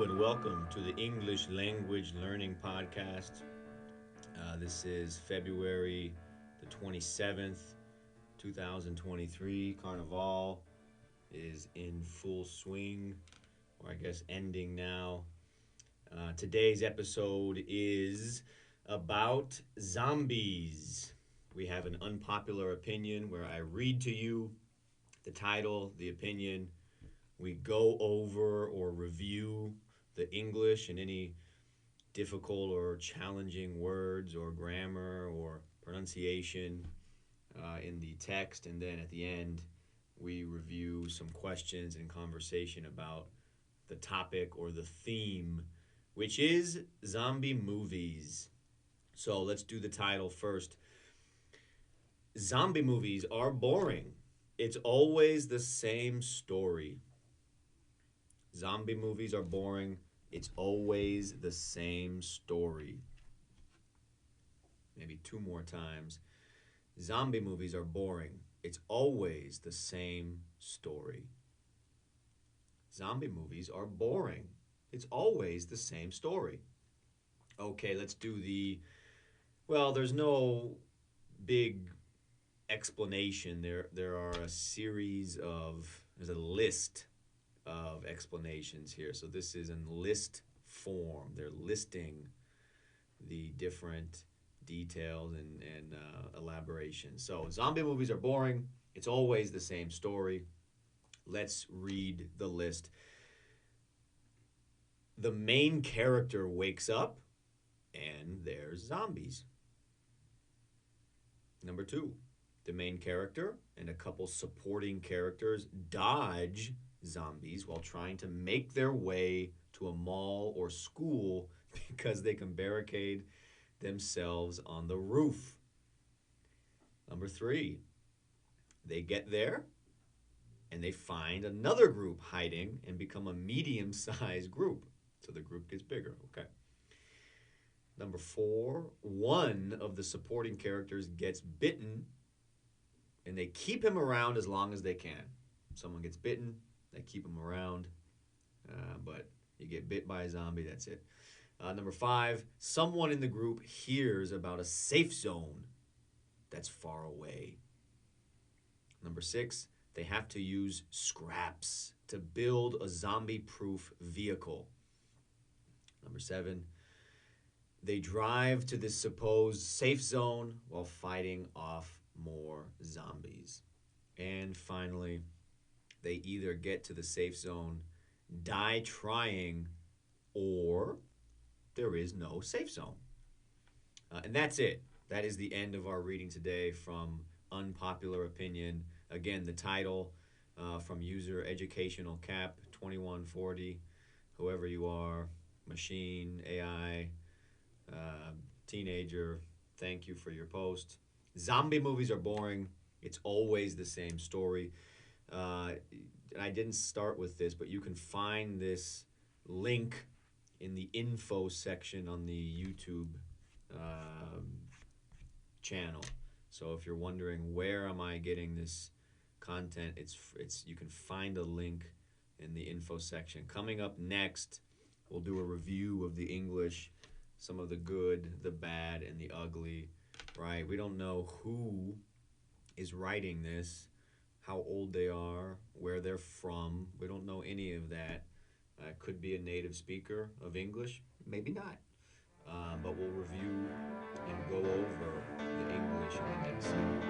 and welcome to the English Language Learning Podcast. This is February the 27th, 2023. Carnival is in full swing, or I guess ending now. Today's episode is about zombies. We have an unpopular opinion where I read to you the title, the opinion. We go over or review the English and any difficult or challenging words or grammar or pronunciation in the text. And then at the end, we review some questions and conversation about the topic or the theme, which is zombie movies. So let's do the title first. Zombie movies are boring. It's always the same story. Zombie movies are boring. It's always the same story. Maybe two more times. Zombie movies are boring. It's always the same story. Zombie movies are boring. It's always the same story. Okay, let's do there's no big explanation. There are a series of, there's a list of explanations here. So this is in list form. They're listing the different details and elaborations. So zombie movies are boring. It's always the same story. Let's read the list. The main character wakes up and there's zombies. Number two, the main character and a couple supporting characters dodge zombies while trying to make their way to a mall or school because they can barricade themselves on the roof. Number three, they get there and they find another group hiding and become a medium-sized group. So the group gets bigger, okay? Number four, one of the supporting characters gets bitten and they keep him around as long as they can. Someone gets bitten, they keep him around, but you get bit by a zombie, that's it. Number five, someone in the group hears about a safe zone that's far away. Number six, they have to use scraps to build a zombie-proof vehicle. Number seven, they drive to this supposed safe zone while fighting off more zombies. And finally, they either get to the safe zone, die trying, or there is no safe zone. And that's it. That is the end of our reading today from Unpopular Opinion. Again, the title from user Educational Cap 2140, whoever you are, machine, AI, teenager, thank you for your post. Zombie movies are boring. It's always the same story. I didn't start with this, but you can find this link in the info section on the YouTube channel. So if you're wondering where am I getting this content, it's you can find a link in the info section. Coming up next, we'll do a review of the English, some of the good, the bad, and the ugly. Right? We don't know who is writing this, how old they are, where they're from. We don't know any of that. Could be a native speaker of English, maybe not. But we'll review and go over the English in the next segment.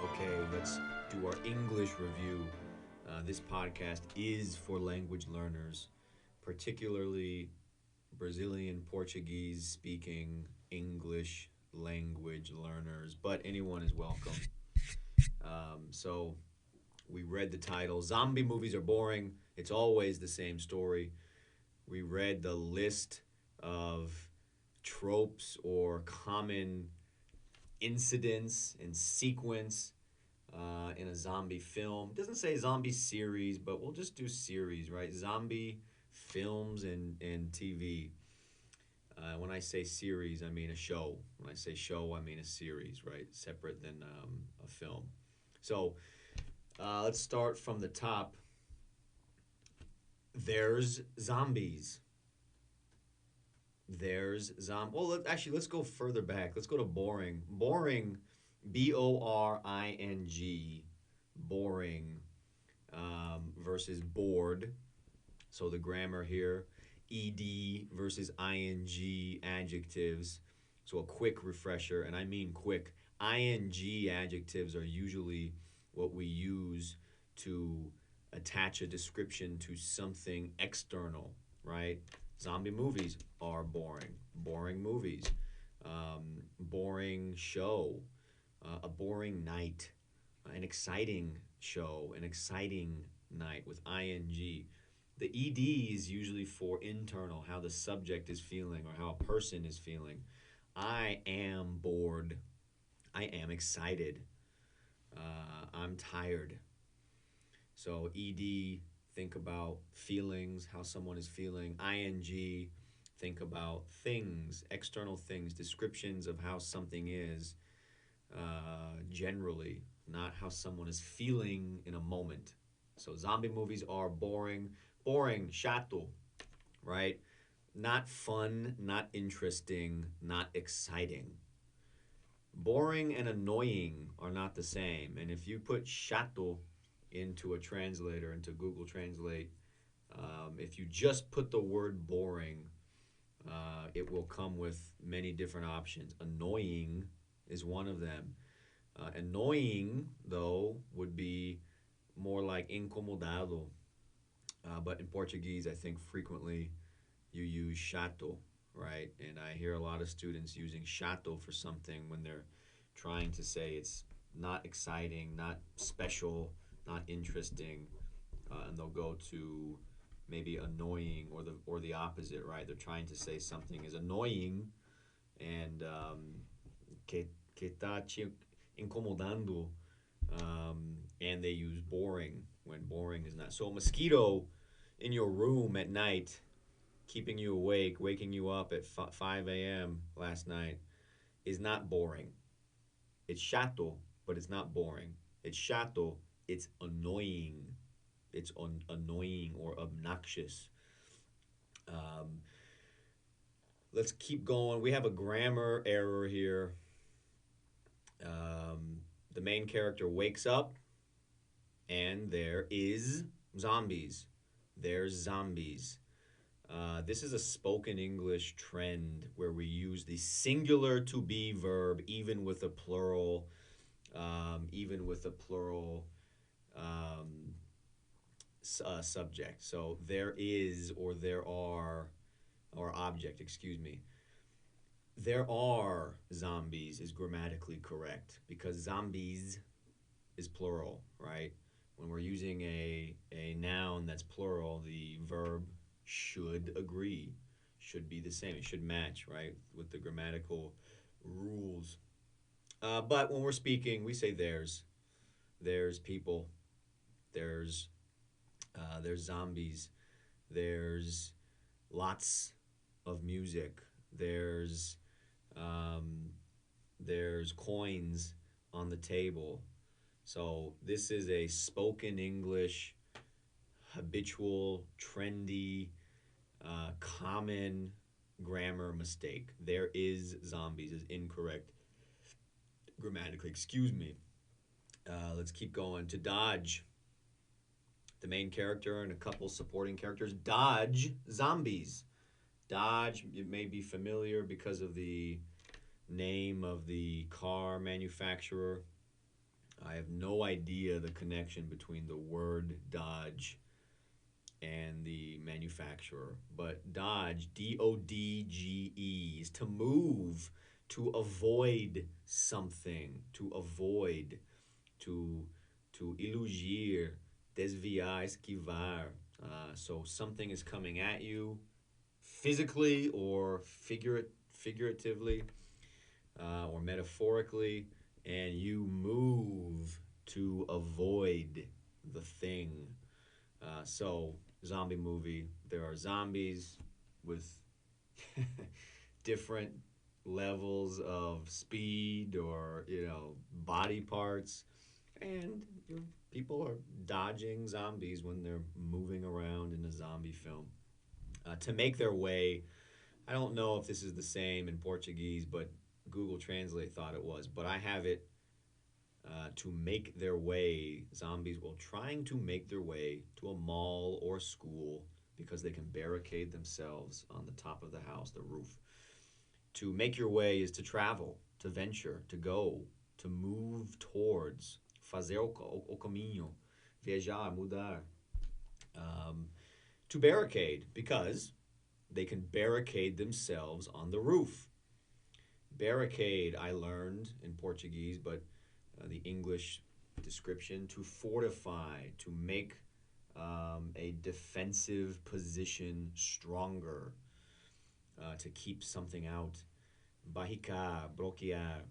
Okay, let's do our English review. This podcast is for language learners, particularly Brazilian Portuguese speaking English language learners, but anyone is welcome. So we read the title. Zombie movies are boring. It's always the same story. We read the list of tropes or common incidents and sequence in a zombie film. It doesn't say zombie series, but we'll just do series, right? Zombie films and TV. When I say series, I mean a show. When I say show, I mean a series, right? Separate than a film. So let's start from the top. There's zombies. There's Well, actually, let's go further back. Let's go to boring. Boring, boring, boring versus bored. So the grammar here, ed versus ing adjectives. So a quick refresher, and I mean quick. Ing adjectives are usually what we use to attach a description to something external, right? Zombie movies are boring. Boring movies. Boring show. A boring night. An exciting show. An exciting night with ing. The ed is usually for internal, how the subject is feeling or how a person is feeling. I am bored. I am excited. I'm tired. So ed, think about feelings, how someone is feeling. Ing, think about things, external things, descriptions of how something is generally, not how someone is feeling in a moment. So zombie movies are boring. Boring, chato, right? Not fun, not interesting, not exciting. Boring and annoying are not the same. And if you put chato into a translator, into Google Translate, if you just put the word boring, it will come with many different options. Annoying is one of them. Annoying, though, would be more like incomodado. But in Portuguese, I think frequently you use chato, right? And I hear a lot of students using chato for something when they're trying to say it's not exciting, not special, not interesting, and they'll go to maybe annoying or the opposite, right? They're trying to say something is annoying and que tá te incomodando, and they use boring when boring is not. So a mosquito in your room at night, keeping you awake, waking you up at 5 a.m. last night, is not boring. It's chato, but it's not boring. It's chato, it's annoying. It's annoying or obnoxious. Um, let's keep going. We have a grammar error here. The main character wakes up and there is zombies. There's zombies. This is a spoken English trend where we use the singular to be verb even with a plural, um, subject. So there is or there are, or object, excuse me. There are zombies is grammatically correct because zombies is plural, right? When we're using a noun that's plural, the verb should agree, should be the same. It should match, right, with the grammatical rules. But when we're speaking, we say there's people, there's there's zombies, there's lots of music, um, there's coins on the table. So this is a spoken English, habitual, trendy, common grammar mistake. There is zombies is incorrect grammatically. Excuse me. Let's keep going. To dodge, the main character and a couple supporting characters dodge zombies. Dodge, it may be familiar because of the name of the car manufacturer. I have no idea the connection between the word Dodge and the manufacturer. But Dodge, Dodge, is to move, to avoid something, to avoid, to ilugir, desviar, esquivar. So something is coming at you physically or figuratively or metaphorically, and you move to avoid the thing. So, zombie movie. There are zombies with different levels of speed or body parts, and people are dodging zombies when they're moving around in a zombie film to make their way. I don't know if this is the same in Portuguese, but Google Translate thought it was. But I have it to make their way. Zombies will trying to make their way to a mall or school because they can barricade themselves on the top of the house, the roof. To make your way is to travel, to venture, to go, to move towards. Fazer o caminho. Viajar, mudar. Um, to barricade because they can barricade themselves on the roof. Barricade, I learned in Portuguese, but the English description, to fortify, to make a defensive position stronger, to keep something out. Barricar, bloquear,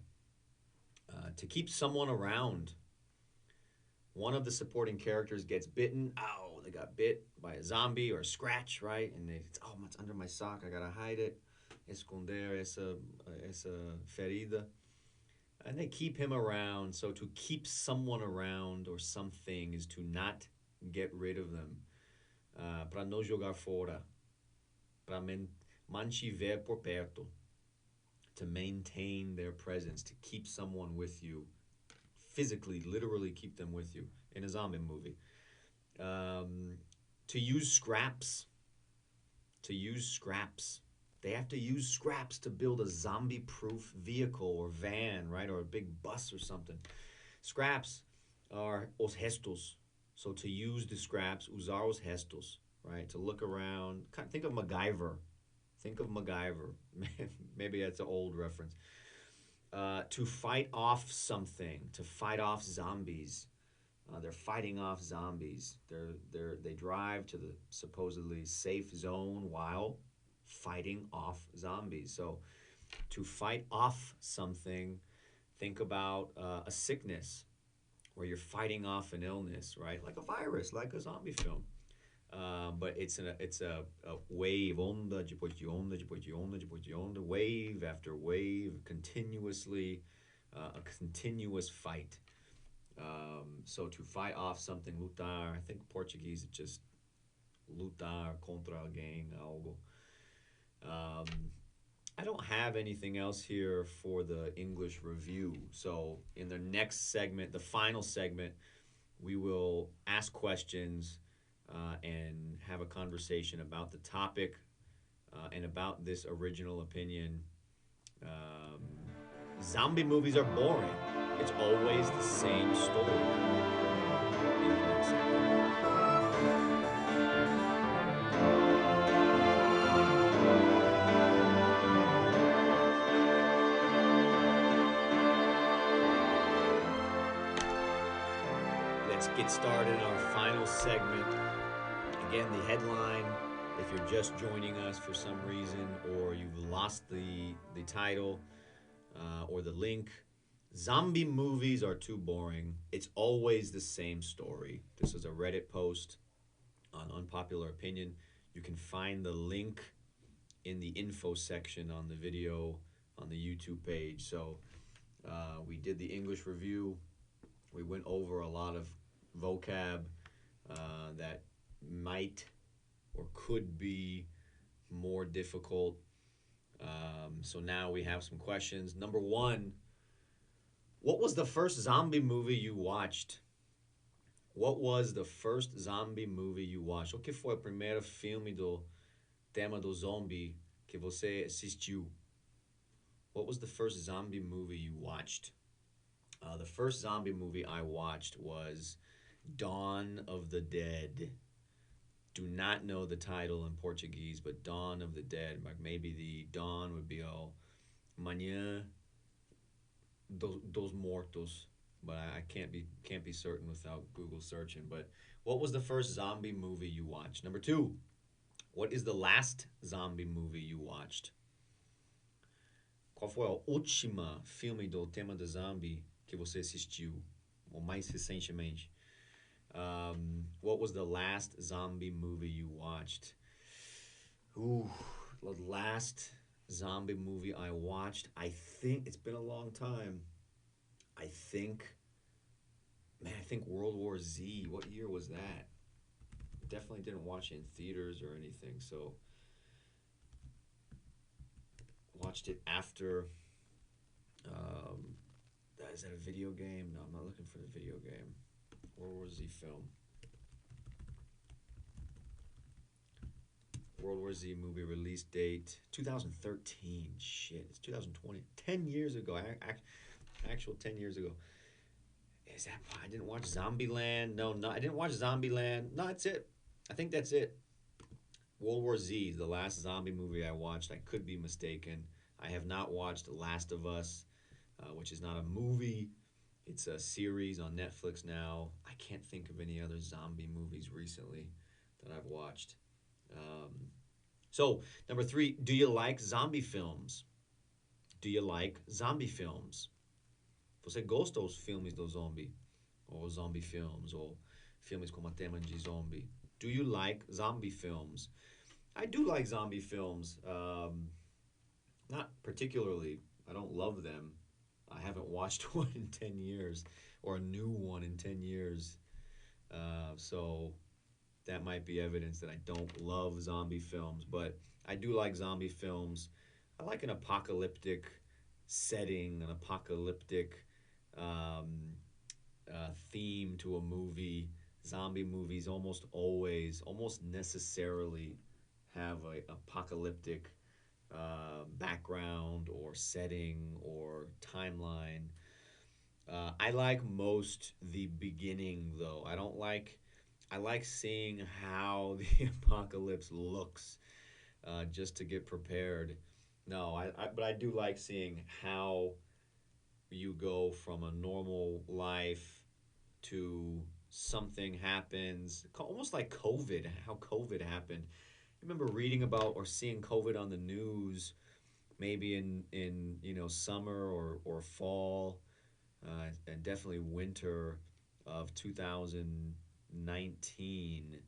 to keep someone around. One of the supporting characters gets bitten. Ow, they got bit by a zombie or a scratch, right? And it's under my sock. I gotta hide it. Esconder esa ferida. And they keep him around. So to keep someone around or something is to not get rid of them. Para não jogar fora. Para mantiver por perto. To maintain their presence. To keep someone with you. Physically, literally keep them with you in a zombie movie. To use scraps. To use scraps. They have to use scraps to build a zombie-proof vehicle or van, right? Or a big bus or something. Scraps are os restos. So to use the scraps, usar os restos, right? To look around. Think of MacGyver. Think of MacGyver. Maybe that's an old reference. To fight off something, to fight off zombies. They're fighting off zombies. They drive to the supposedly safe zone while fighting off zombies. So to fight off something, think about a sickness where you're fighting off an illness, right? Like a virus, like a zombie film. But it's a wave, onda depois de onda, depois de onda, depois de onda, wave after wave, continuously, a continuous fight. So to fight off something, lutar, I think Portuguese it's just lutar contra alguém, algo. I don't have anything else here for the English review. So in the next segment, the final segment, we will ask questions and have a conversation about the topic and about this original opinion. Zombie movies are boring. It's always the same story. In the next segment. Let's get started in our final segment. Again, the headline, if you're just joining us for some reason or you've lost the title or the link, zombie movies are too boring. It's always the same story. This is a Reddit post on unpopular opinion. You can find the link in the info section on the video on the YouTube page. So we did the English review. We went over a lot of vocab that might or could be more difficult. So now we have some questions. Number one, what was the first zombie movie you watched? What was the first zombie movie you watched? O que foi o primeiro filme do tema do zombie que você assistiu? What was the first zombie movie you watched? The first zombie movie I watched was Dawn of the Dead. Do not know the title in Portuguese, but Dawn of the Dead. Like maybe the dawn would be Manhã dos Mortos, but I can't be certain without Google searching. But what was the first zombie movie you watched? Number two, what is the last zombie movie you watched? Qual foi a última filme do tema do zombie que você assistiu? Ou mais recentemente? What was the last zombie movie you watched? Ooh, the last Zombie movie I watched. I think it's been a long time. I think, man, I think World War Z. What year was that? Definitely didn't watch it in theaters or anything. So watched it after. Um, is that a video game? No, I'm not looking for the video game. World War Z film. World War Z movie release date 2013. Shit, it's 2020. 10 years ago. Actual 10 years ago. Is that? I didn't watch Zombieland. No, no, I didn't watch Zombieland. No, that's it. I think that's it. World War Z is the last zombie movie I watched. I could be mistaken. I have not watched Last of Us, which is not a movie. It's a series on Netflix now. I can't think of any other zombie movies recently that I've watched. Um, so, number three, do you like zombie films? Do you like zombie films? Você gosta dos filmes do zombie? Ou zombie films? Ou filmes com uma tema de zombie? Do you like zombie films? I do like zombie films. Not particularly. I don't love them. I haven't watched one in 10 years or a new one in 10 years. So that might be evidence that I don't love zombie films, but I do like zombie films. I like an apocalyptic setting, an apocalyptic um, theme to a movie. Zombie movies almost always, almost necessarily have a apocalyptic background or setting or timeline. I like most the beginning though. I don't like. I like seeing how the apocalypse looks, just to get prepared. No, but I do like seeing how you go from a normal life to something happens, almost like COVID, how COVID happened. I remember reading about or seeing COVID on the news, maybe in summer or fall, and definitely winter of 2019.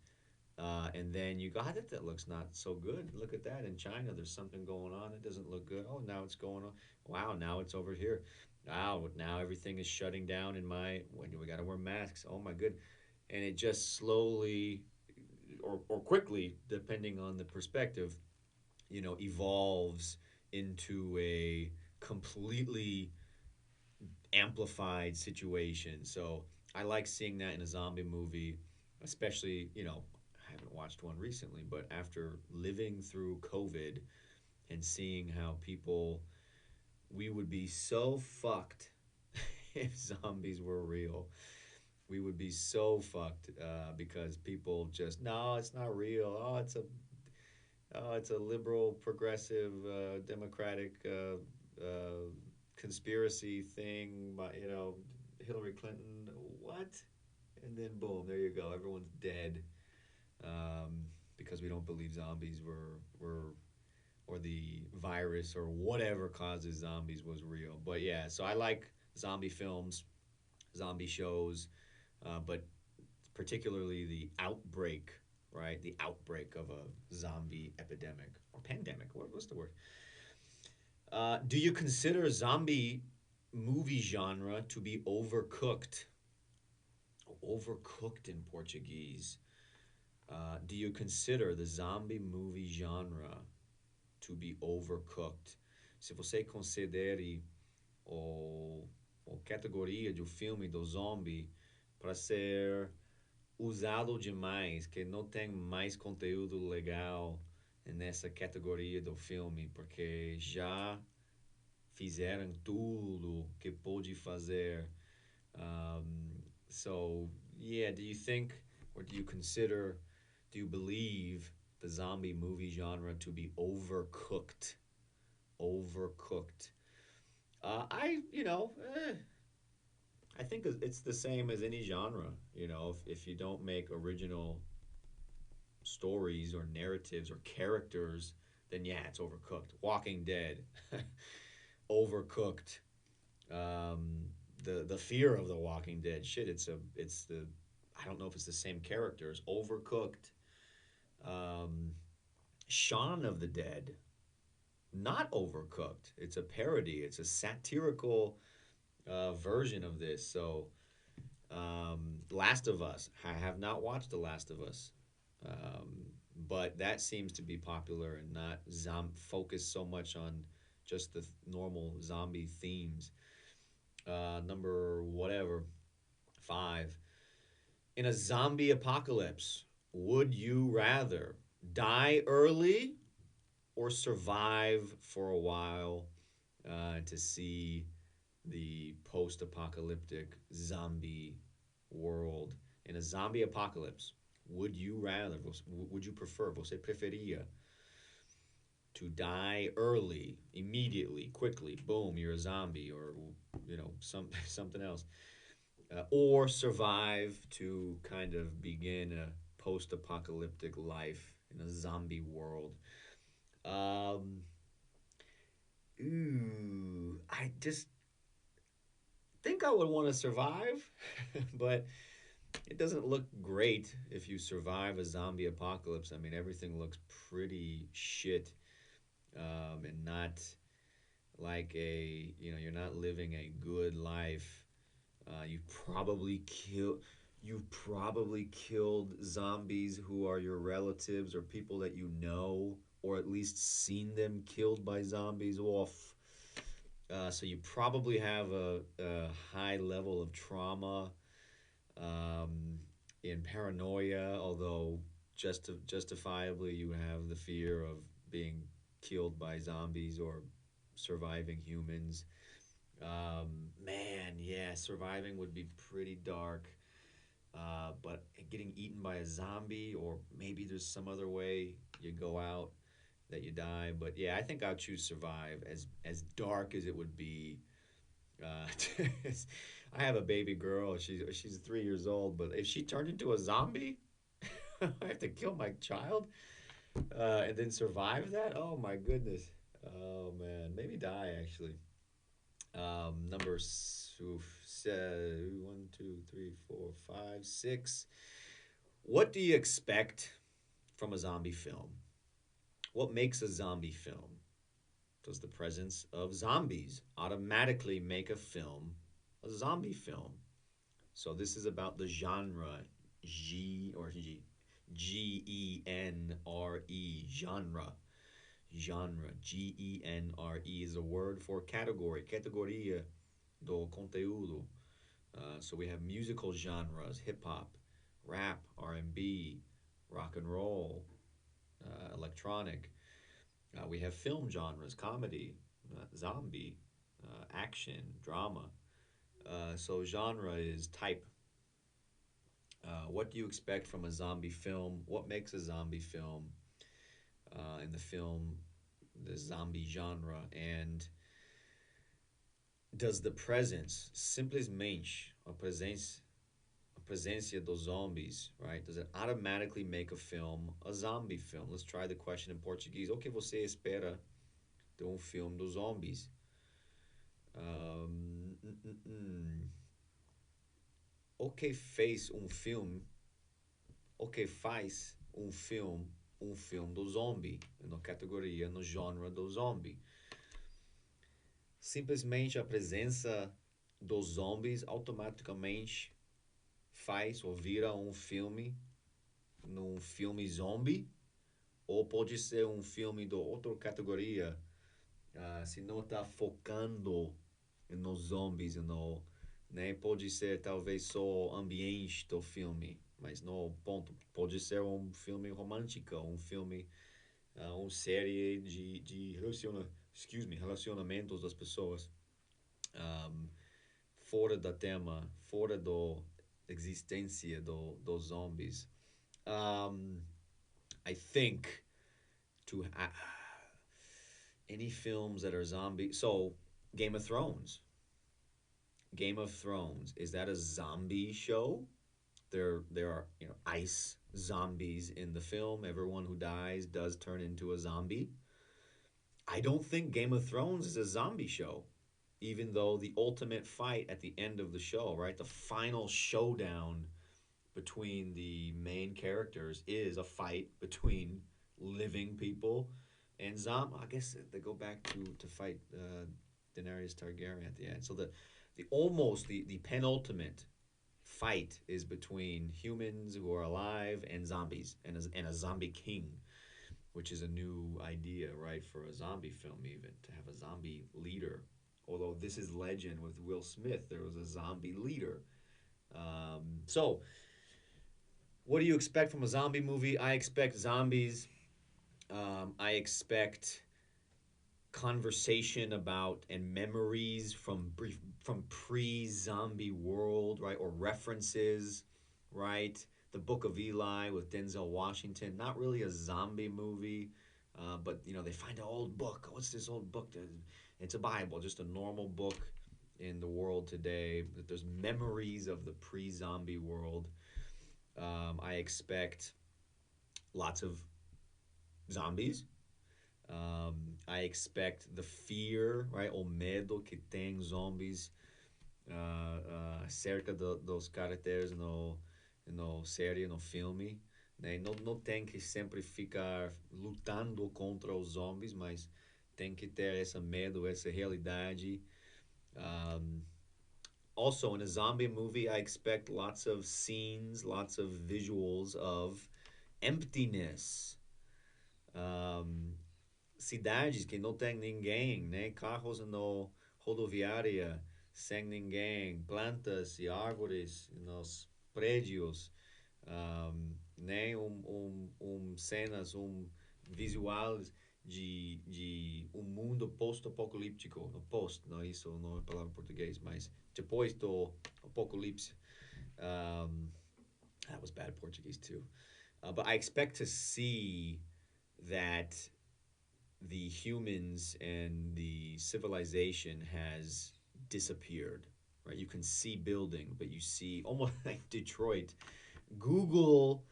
And then you go, that looks not so good. Look at that in China. There's something going on. It doesn't look good. Oh, now it's going on. Wow, now it's over here. Wow, now everything is shutting down in my. When we got to wear masks. Oh my good, and it just slowly, or quickly, depending on the perspective, evolves into a completely amplified situation. So I like seeing that in a zombie movie, especially, I haven't watched one recently, but after living through COVID and seeing how people, we would be so fucked if zombies were real. We would be so fucked, because people just, no, it's not real. Oh, it's a liberal, progressive, democratic conspiracy thing. Hillary Clinton. What? And then boom, there you go. Everyone's dead, because we don't believe zombies were or the virus or whatever causes zombies was real. But yeah, so I like zombie films, zombie shows, but particularly the outbreak, right? The outbreak of a zombie epidemic or pandemic. What's the word? Do you consider zombie movie genre to be overcooked? Overcooked in Portuguese. Do you consider the zombie movie genre to be overcooked? Se você considere o categoria do filme do zombie para ser usado demais, que não tem mais conteúdo legal nessa categoria do filme, porque já fizeram tudo que pôde fazer. So, yeah, do you think, or do you consider, do you believe the zombie movie genre to be overcooked? Overcooked. I think it's the same as any genre. If you don't make original stories or narratives or characters, then yeah, it's overcooked. Walking Dead, overcooked. The fear of the Walking Dead. Shit, it's the I don't know if it's the same characters. Overcooked. Shaun of the Dead. not overcooked. It's a parody. It's a satirical version of this. So, Last of Us. I have not watched The Last of Us, but that seems to be popular and not focus so much on just the normal zombie themes. Number whatever, five. In a zombie apocalypse, would you rather die early or survive for a while to see the post apocalyptic zombie world? In a zombie apocalypse, would you rather, would you prefer, você preferia to die early, immediately, quickly, boom, you're a zombie, or something else, or survive to kind of begin a post-apocalyptic life in a zombie world? Um, I just think I would want to survive, but it doesn't look great if you survive a zombie apocalypse. I mean, everything looks pretty shit, and not like you're not living a good life. You've probably killed zombies who are your relatives or people that you know, or at least seen them killed by zombies off. So you probably have a high level of trauma, um, and paranoia, although justifiably you have the fear of being killed by zombies or surviving humans. Man, yeah, surviving would be pretty dark. But getting eaten by a zombie, or maybe there's some other way you go out that you die. But yeah, I think I'll choose survive. As dark as it would be. Uh, I have a baby girl. She's 3 years old. But if she turned into a zombie, I have to kill my child, and then survive that. Oh my goodness. Oh man, maybe die actually. Number one, two, three, four, five, six. What do you expect from a zombie film? What makes a zombie film? Does the presence of zombies automatically make a film a zombie film? So this is about the genre, genre. Genre, Genre is a word for category, categoria do conteúdo. So we have musical genres: hip hop, rap, R&B, rock and roll, electronic. We have film genres: comedy, zombie, action, drama. So genre is type. What do you expect from a zombie film? What makes a zombie film? In the film, the zombie genre, and does the presence, simplesmente a presença dos zombies, right? Does it automatically make a film a zombie film? Let's try the question in Portuguese. O que você espera de filme dos zombies? Um, mm, mm, mm. O que fez filme? O que faz um filme do zombie? Na categoria, no genre do zombie. Simplesmente a presença dos zombies automaticamente faz ou vira um filme num filme zombie, ou pode ser um filme de outra categoria, se não está focando nos zombies, no, né? Pode ser talvez só o ambiente do filme, mas no ponto, pode ser um filme romântico, um filme, uma série relacionamentos das pessoas, um, fora da tema, fora da existência dos zombies. Um, I think to any films that are zombie. So Game of Thrones. Game of Thrones, is that a zombie show? There are ice zombies in the film. Everyone who dies does turn into a zombie. I don't think Game of Thrones is a zombie show, even though the ultimate fight at the end of the show, right? The final showdown between the main characters is a fight between living people And I guess they go back to fight Daenerys Targaryen at the end. So the penultimate fight is between humans who are alive and zombies, and a zombie king, which is a new idea, right, for a zombie film, even to have a zombie leader. Although this is legend with Will Smith, there was a zombie leader. So, what do you expect from a zombie movie? I expect zombies. I expect conversation about and memories from pre-zombie world, right, or references, right? The Book of Eli with Denzel Washington, not really a zombie movie, but they find an old book. What's this old book? It's a Bible, just a normal book in the world today. That there's memories of the pre-zombie world. I expect lots of zombies. I expect the fear, right? O medo que tem zombies acerca dos caracteres no série, no filme. Né? Não tem que sempre ficar lutando contra os zombies, mas tem que ter esse medo, essa realidade. Um, Also, in a zombie movie, I expect lots of scenes, lots of visuals of emptiness. Um, Cidades que não tem ninguém, né? Carros no rodoviária sem ninguém, plantas e árvores nos prédios, né? Cenas, visuais de um mundo post-apocalíptico, no post, não isso não é a palavra em português, mas depois do apocalipse. Um, that was bad Portuguese too. But I expect to see that the humans and the civilization has disappeared. Right, you can see building, but you see almost like Detroit. Google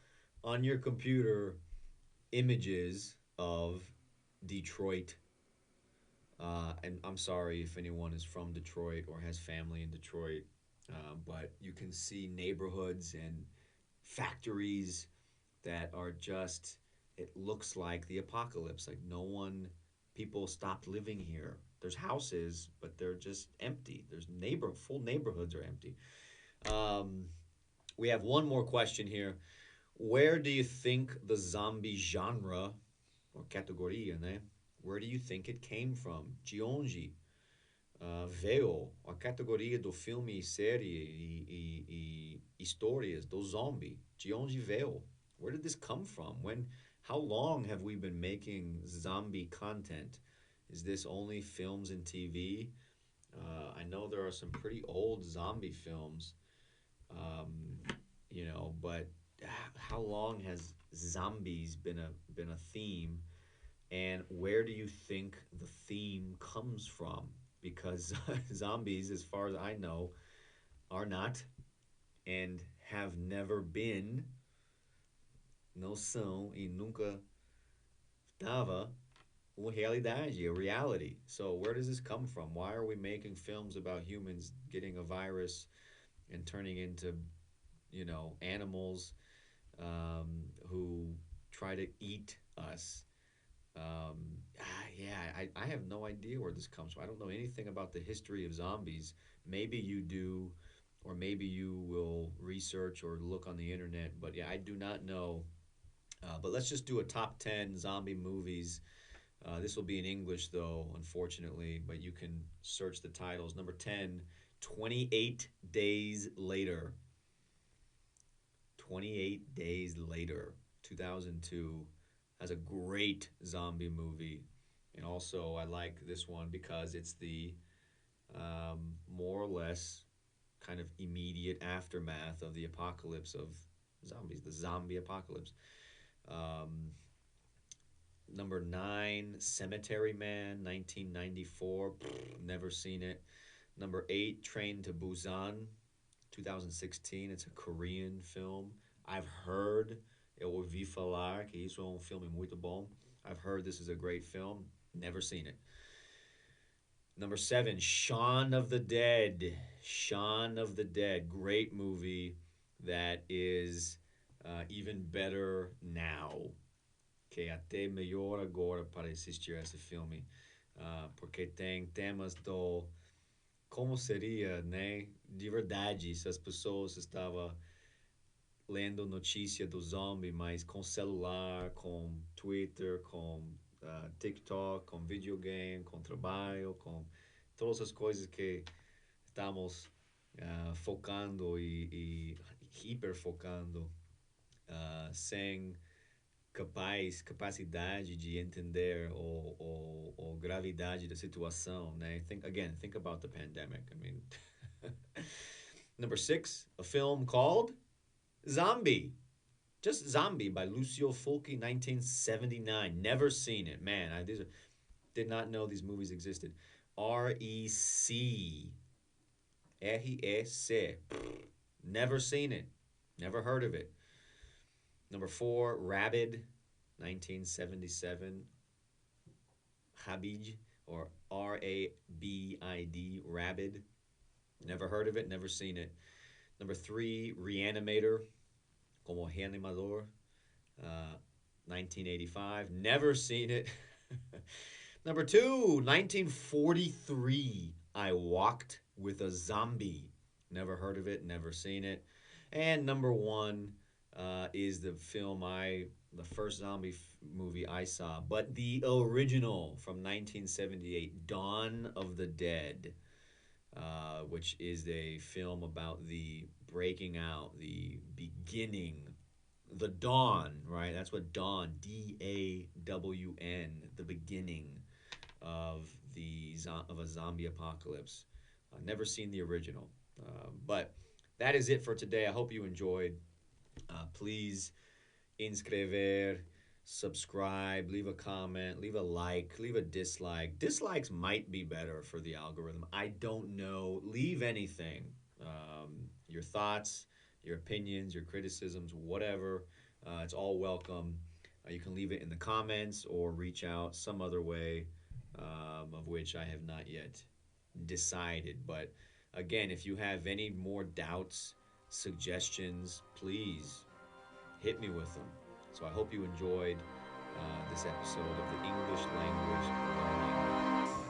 on your computer images of Detroit. And I'm sorry if anyone is from Detroit or has family in Detroit, but you can see neighborhoods and factories that are just, it looks like the apocalypse. Like no one, people stopped living here. There's houses, but they're just empty. There's full neighborhoods are empty. Um, we have one more question here. Where do you think the zombie genre or categoria, né? Where do you think it came from? De onde veio a categoria do filme, série e histórias do zombie? De onde veio? Where did this come from? How long have we been making zombie content? Is this only films and TV? I know there are some pretty old zombie films, um, but how long has zombies been a theme? And where do you think the theme comes from? Because zombies, as far as I know, are not and have never been, não são e nunca estava uma realidade, a reality. So where does this come from? Why are we making films about humans getting a virus and turning into, animals who try to eat us? Yeah, I have no idea where this comes from. I don't know anything about the history of zombies. Maybe you do, or maybe you will research or look on the internet. But yeah, I do not know. But let's just do a top 10 zombie movies. This will be in English, though, unfortunately, but you can search the titles. Number 10, 28 Days Later. 28 Days Later, 2002, has a great zombie movie. And also, I like this one because it's the more or less kind of immediate aftermath of the apocalypse of zombies, the zombie apocalypse. Um, Number 9, Cemetery Man, 1994. Never seen it. Number 8, Train to Busan, 2016. It's a Korean film. I've heard, eu ouvi falar que isso é filme muito bom. I've heard this is a great film. Never seen it. Number 7, Shaun of the Dead. Shaun of the Dead. Great movie that is even better now. que até melhor agora para assistir esse filme, porque tem temas do como seria, né, de verdade, se as pessoas estavam lendo notícia do zombie, mas com celular, com Twitter, com TikTok, com videogame, com trabalho, com todas as coisas que estamos focando e hiper focando, sem capacidade de entender o gravidade da situação, né? Think about the pandemic. I mean, number six, a film called Zombie. Just Zombie by Lucio Fulci, 1979. Never seen it. Man, did not know these movies existed. REC. REC. Never seen it. Never heard of it. Number four, Rabid, 1977. Habij, or Rabid. Rabid. Never heard of it. Never seen it. Number three, Reanimator, como reanimador, 1985. Never seen it. Number two, 1943. I Walked with a Zombie. Never heard of it, never seen it. And number one is the first movie I saw, but the original from 1978, Dawn of the Dead, which is a film about the breaking out, the beginning, the dawn, right? That's what dawn, DAWN, the beginning of of a zombie apocalypse. Never seen the original, but that is it for today. I hope you enjoyed. Please inscrever, subscribe, leave a comment, leave a like, leave a dislike. Dislikes might be better for the algorithm. I don't know. Leave anything. Your thoughts, your opinions, your criticisms, whatever. It's all welcome. You can leave it in the comments or reach out some other way, of which I have not yet decided. But again, if you have any more doubts, suggestions, please hit me with them. So I hope you enjoyed this episode of the English Language Learning